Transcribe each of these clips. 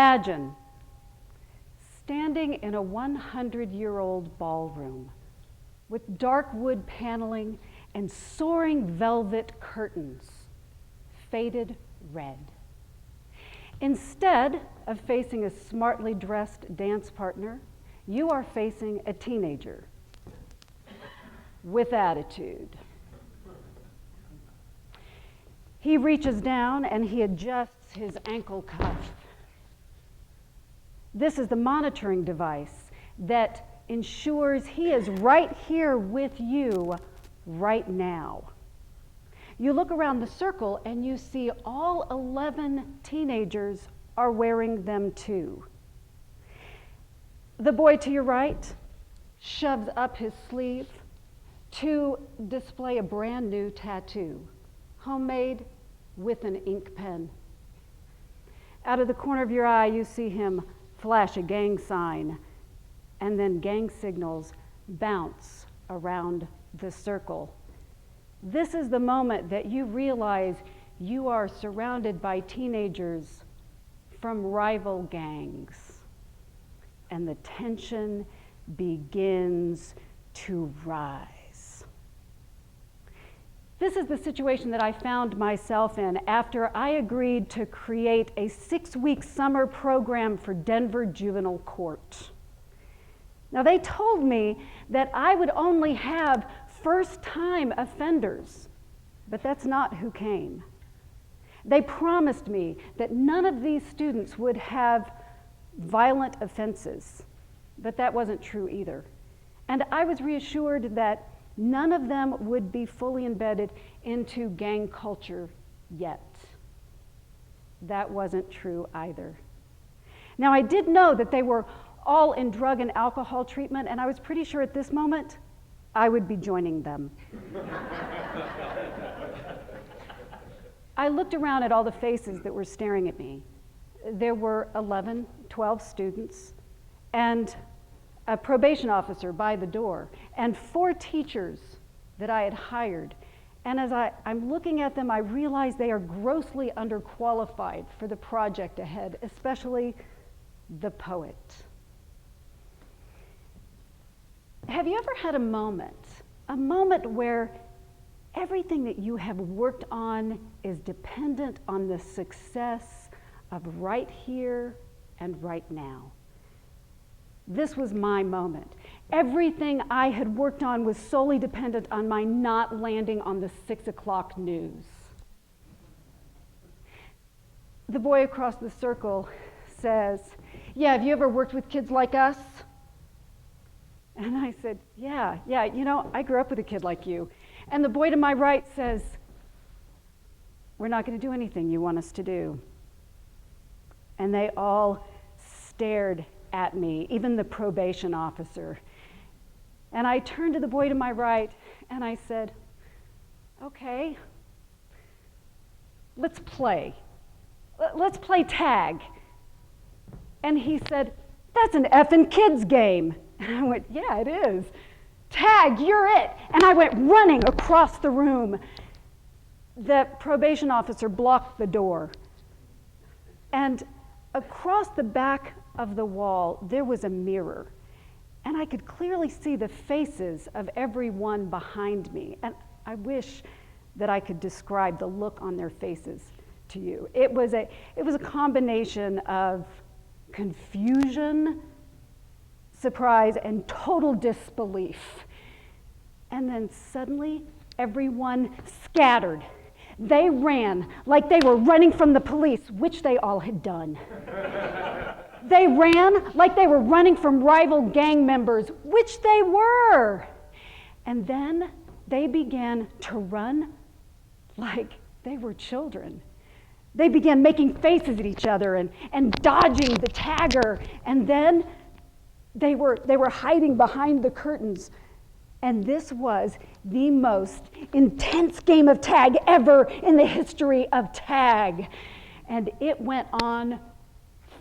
Imagine standing in a 100-year-old ballroom with dark wood paneling and soaring velvet curtains, faded red. Instead of facing a smartly dressed dance partner, you are facing a teenager with attitude. He reaches down and he adjusts his ankle cuff. This is the monitoring device that ensures he is right here with you right now. You look around the circle and you see all 11 teenagers are wearing them too. The boy to your right shoves up his sleeve to display a brand new tattoo, homemade with an ink pen. Out of the corner of your eye, you see him flash a gang sign, and then gang signals bounce around the circle. This is the moment that you realize you are surrounded by teenagers from rival gangs, and the tension begins to rise. This is the situation that I found myself in after I agreed to create a 6-week summer program for Denver Juvenile Court. Now, they told me that I would only have first-time offenders, but that's not who came. They promised me that none of these students would have violent offenses, but that wasn't true either. And I was reassured that none of them would be fully embedded into gang culture yet. That wasn't true either. Now, I did know that they were all in drug and alcohol treatment, and I was pretty sure at this moment I would be joining them. I looked around at all the faces that were staring at me. There were 11, 12 students, and a probation officer by the door, and 4 teachers that I had hired. And as I'm looking at them, I realize they are grossly underqualified for the project ahead, especially the poet. Have you ever had a moment where everything that you have worked on is dependent on the success of right here and right now? This was my moment. Everything I had worked on was solely dependent on my not landing on the 6 o'clock news. The boy across the circle says, "Yeah, have you ever worked with kids like us?" And I said, yeah, I grew up with a kid like you. And the boy to my right says, "We're not going to do anything you want us to do." And they all stared at me, even the probation officer. And I turned to the boy to my right and I said, "Okay, let's play. Let's play tag." And he said, "That's an effing kids game." And I went, "Yeah, it is. Tag, you're it." And I went running across the room. The probation officer blocked the door. And across the back of the wall, there was a mirror. And I could clearly see the faces of everyone behind me. And I wish that I could describe the look on their faces to you. It was a combination of confusion, surprise, and total disbelief. And then suddenly, everyone scattered. They ran like they were running from the police, which they all had done. They ran like they were running from rival gang members, which they were. And then they began to run like they were children. They began making faces at each other and dodging the tagger. And then they were hiding behind the curtains. And this was the most intense game of tag ever in the history of tag. And it went on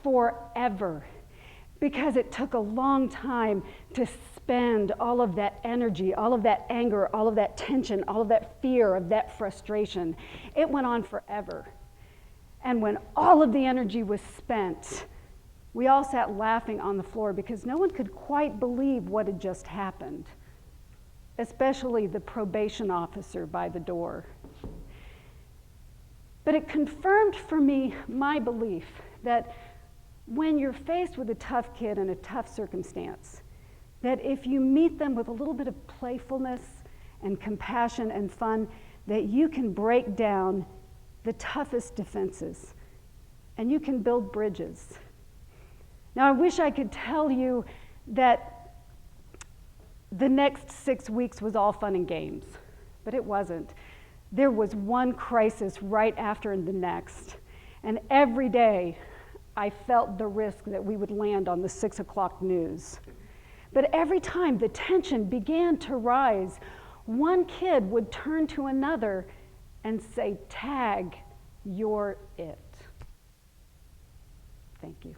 forever because it took a long time to spend all of that energy, all of that anger, all of that tension, all of that fear, of that frustration. It went on forever. And when all of the energy was spent, We all sat laughing on the floor because no one could quite believe what had just happened, especially the probation officer by the door. But it confirmed for me my belief that when you're faced with a tough kid in a tough circumstance, that if you meet them with a little bit of playfulness and compassion and fun, that you can break down the toughest defenses and you can build bridges. Now, I wish I could tell you that the next 6 weeks was all fun and games, but it wasn't. There was one crisis right after the next, and every day I felt the risk that we would land on the 6 o'clock news. But every time the tension began to rise, one kid would turn to another and say, "Tag, you're it." Thank you.